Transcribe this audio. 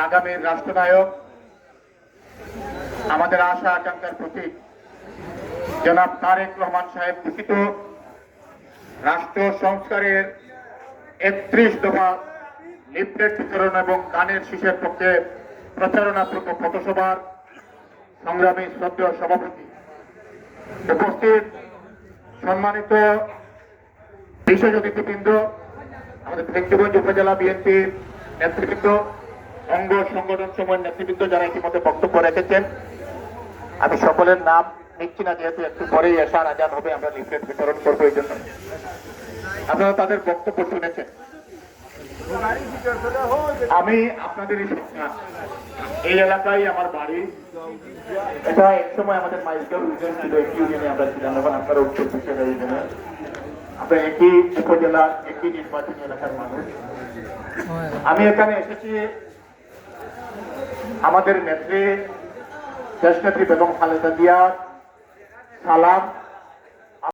আগামীর রাষ্ট্রনায়ক, আমাদের আশা আকাঙ্ক্ষার প্রতীক জনাব তারেক রহমান সাহেব ঘোষিত রাষ্ট্র সংস্কারের ৩১ দফা লিফলেট বিতরণ এবং গানের শীষের পক্ষে প্রচারণা পূর্ব পথসভার সংগ্রামী শ্রদ্ধেয় সভাপতি, উপস্থিত সম্মানিত বিশেষ অতিথিবৃন্দ, আমাদের ফেঞ্চুগঞ্জ উপজেলা বিএনপির নেতৃবৃন্দ, অঙ্গ সংগঠন সময়ের নেতৃবৃন্দ যারা ইতিমধ্যে বক্তব্য রেখেছেন, আমি সকলের নাম নিচ্ছি না, যেহেতু একটু পরেই এশার আজান হবে, আমরা লিফলেট বিতরণ করবো, এই জন্য আপনারা তাদের বক্তব্য শুনেছেন। আমি আপনাদের এই এলাকায় আমার বাড়ি, এটা এক সময় আমাদের মাইলস্টোন ছিল, একই ইউনিয়নে আমরা ছিলাম, এখন আপনারা উত্তর পশ্চিম ইউনিয়নে, আমরা একই উপজেলা একই নির্বাচনী এলাকার মানুষ। আমি এখানে এসেছি আমাদের নেত্রী দেশনেত্রী বেগম খালেদা জিয়ার সালাম